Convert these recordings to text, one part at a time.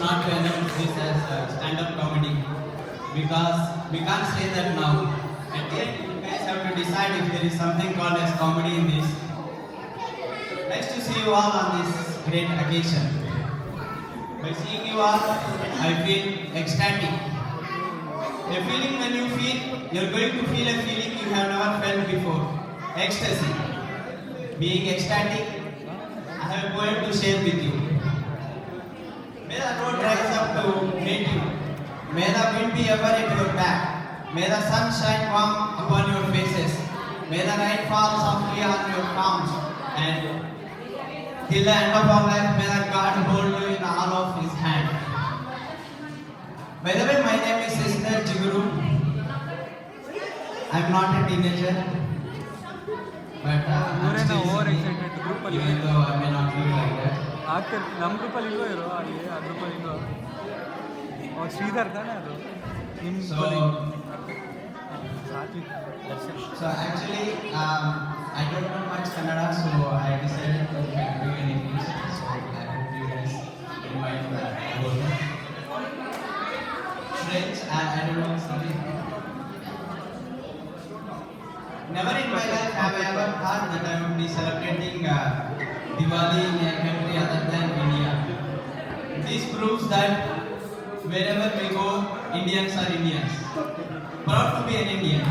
not to announce this as stand-up comedy because we can't say that now. At the end, you guys have to decide if there is something called as comedy in this. Nice to see you all on this great occasion. By seeing you all, I feel ecstatic. A feeling when you feel, you're going to feel a feeling you have never felt before. Ecstasy. Being ecstatic, I have a poem to share with you. May the road rise up to meet you. May the wind be ever at your back. May the sun shine warm upon your faces. May the rain fall softly on your palms. And till the end of our life, may the God hold you in the hollow of His hand. By the way, my name is Sister Jiguru. I'm not a teenager, but I'm still singing, even though I may not look like that. ನಮ್ಮ ಗ್ರೂಪಲ್ಲಿ ಇಲ್ವೋ ಇರೋ ಅಲ್ಲಿ ಆ ಗ್ರೂಪಲ್ಲಿ ಇಲ್ವೋ ಶ್ರೀಧರ್ ತಾನೇ ಅದು ನಿಮ್ಮ So actually, I don't know much Kannada, so I decided to do in English. So I hope you guys invite both. Friends, I don't know, sorry. Never in my life have I ever thought that I would be celebrating Diwali in a country other than India. This proves that wherever we go, Indians are Indians. Proud to be an Indian.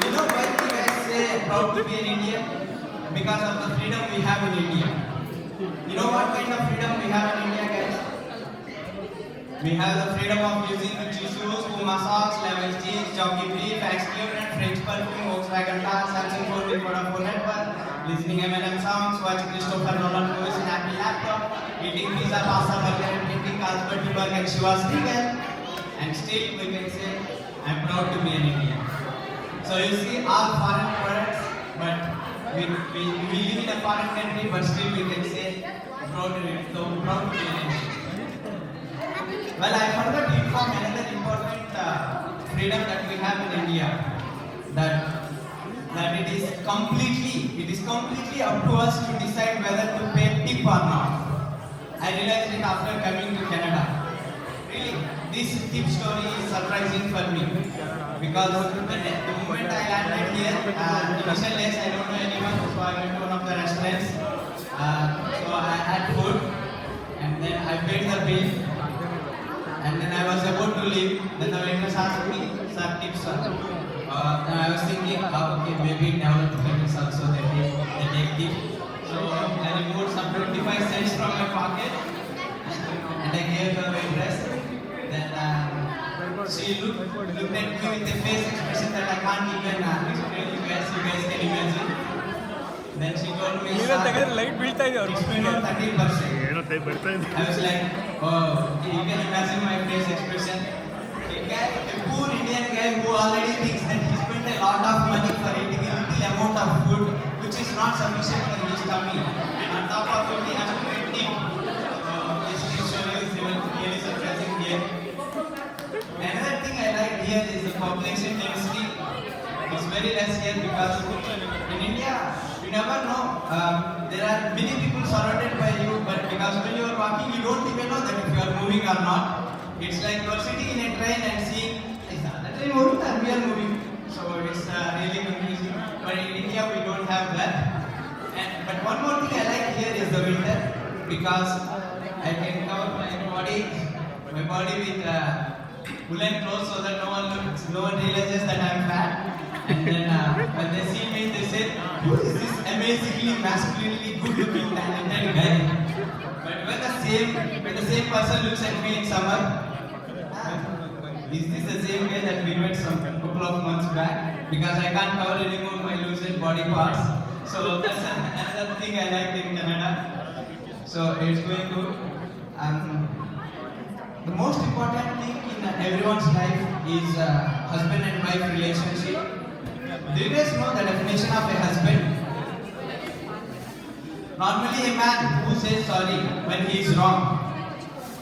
You know why do you guys say proud to be an Indian? Because of the freedom we have in India. You know what kind of freedom we have in India, guys? We have the freedom of using Gucci shoes, Puma socks, Levi's jeans, Jockey brief, Axe deodorant, French perfume, Volkswagen cars, Samsung phone with Vodafone network, listening M&M songs, watching Christopher Nolan movies in Apple laptop, eating pizza, pasta, burger, and drinking Carlsberg, Tuborg, and Chivas Regal. And still we can say, I'm proud to be an Indian. So you see all foreign products, but we live in a foreign country, but still we can say, proud to be an Indian. Well, I forgot to inform another important freedom that we have in India, that it is completely up to us to decide whether to pay tip or not. I realized it after coming to Canada. Really, this tip story is surprising for me because the moment I landed here, initial days I don't know anyone, so I went to one of the restaurants. So I had food, and then I paid the bill. And then I was about to leave, then the waitress asked me, sir, tips sir. Then I was thinking, okay, maybe in developed countries also they take tip. So I removed some 25 cents from my pocket and I gave the waitress. Then she looked at me with a face expression that I can't even explain. You guys can imagine. Then she told me, sir, explain on 30%. I was like, oh, you can imagine my face expression. A poor Indian guy who already thinks that he spent a lot of money for eating a little amount of food which is not sufficient for his tummy. And on top of it, he has to pay tip. This picture is really surprising here. Another thing I like here is the population density. It's very less here because in India, you never know. There are many people surrounded by you, but because when you are walking, you don't even know that if you are moving or not. It's like you are sitting in a train and seeing, is the train moving or we are moving? So it's really confusing. But in India, we don't have that. But one more thing I like here is the winter because I can cover my body with woolen clothes so that no one realizes that I'm fat. And then when they see me, they say, who is this amazingly masculinely good-looking talented guy? But when the same person looks at me in summer, is this the same guy that we met some couple of months back? Because I can't cover anymore my loosened body parts. So that's another thing I like in Canada. So it's going good. The most important thing in everyone's life is husband and wife relationship. Do you guys know the definition of a husband? Normally a man who says sorry when he is wrong,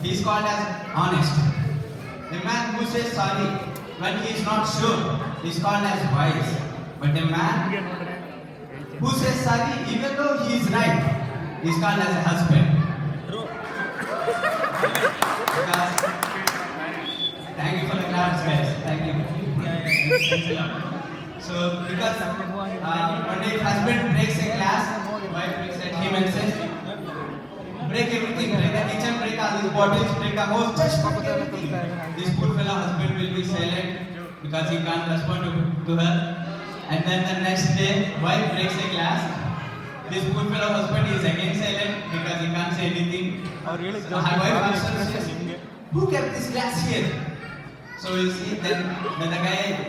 he is called as honest. A man who says sorry when he is not sure is called as wise. But a man who says sorry even though he is right is called as a husband. Because, thank you for the claps, guys. Thank you. Thanks a lot. So, because one day husband breaks a glass, wife looks at him and says, break everything, break the kitchen, break all these bottles, break the house, just break everything. This poor fellow husband will be silent because he can't respond to her. And then the next day, wife breaks a glass. This poor fellow husband is again silent because he can't say anything. So her wife answers, who kept this glass here? So you see, then the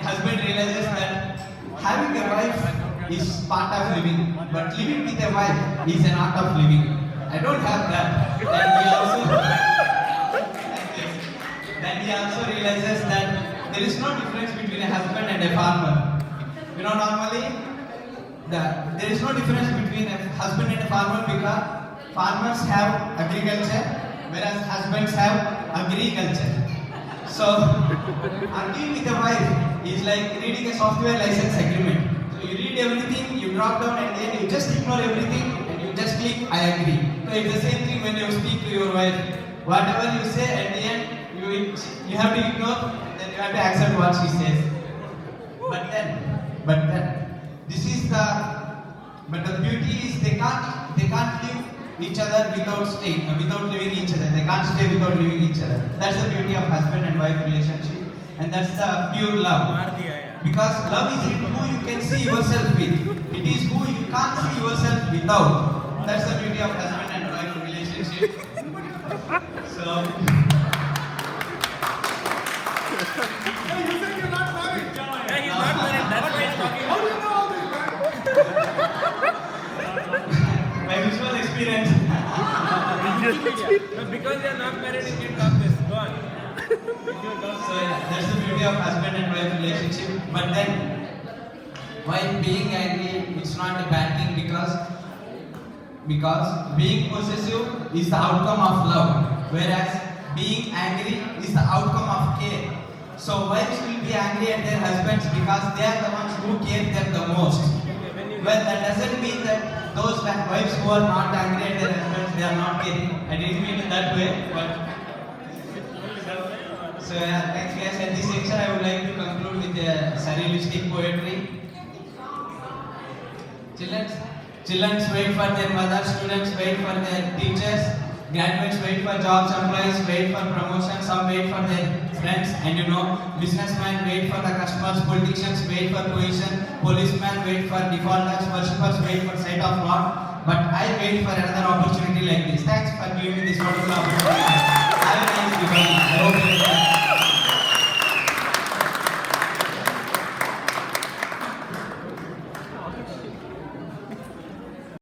husband realizes that having a wife is part of living, but living with a wife is an art of living. I don't have that. Then he also realizes that there is no difference between a husband and a farmer. You know, normally there is no difference between a husband and a farmer because farmers have agriculture, whereas husbands have agriculture. So, arguing with a wife is like reading a software license agreement. So you read everything, you drop down, and then you just ignore everything, and you just click I agree. So it's the same thing when you speak to your wife. Whatever you say at the end, you have to ignore, then you have to accept what she says. But then, but the beauty is they can't live each other without living each other. They can't stay without living each other. That's the beauty of husband and wife relationship, and that's the pure love. Because love is who you can see yourself with. It is who you can't see yourself without. That's the beauty of husband and wife relationship. So. My visual experience. Because they are not married, you can talk this. Go on. So that's the beauty of husband and wife relationship. But then, while being angry, it's not a bad thing because being possessive is the outcome of love, whereas being angry is the outcome of care. So wives will be angry at their husbands because they are the ones who care them the most. Well, that doesn't mean that those wives who are not angry at their husbands, they are not caring. I didn't mean it that way, but so yeah, thanks guys. At this section, I would like to conclude with a surrealistic poetry. Children wait for their mothers, students wait for their teachers, graduates wait for jobs, employees wait for promotion, some wait for their friends, and businessmen wait for the customers, politicians wait for position, policemen wait for defaulters, worshippers wait for sight of Lord. But I wait for another opportunity like this. Thanks for giving me this wonderful opportunity.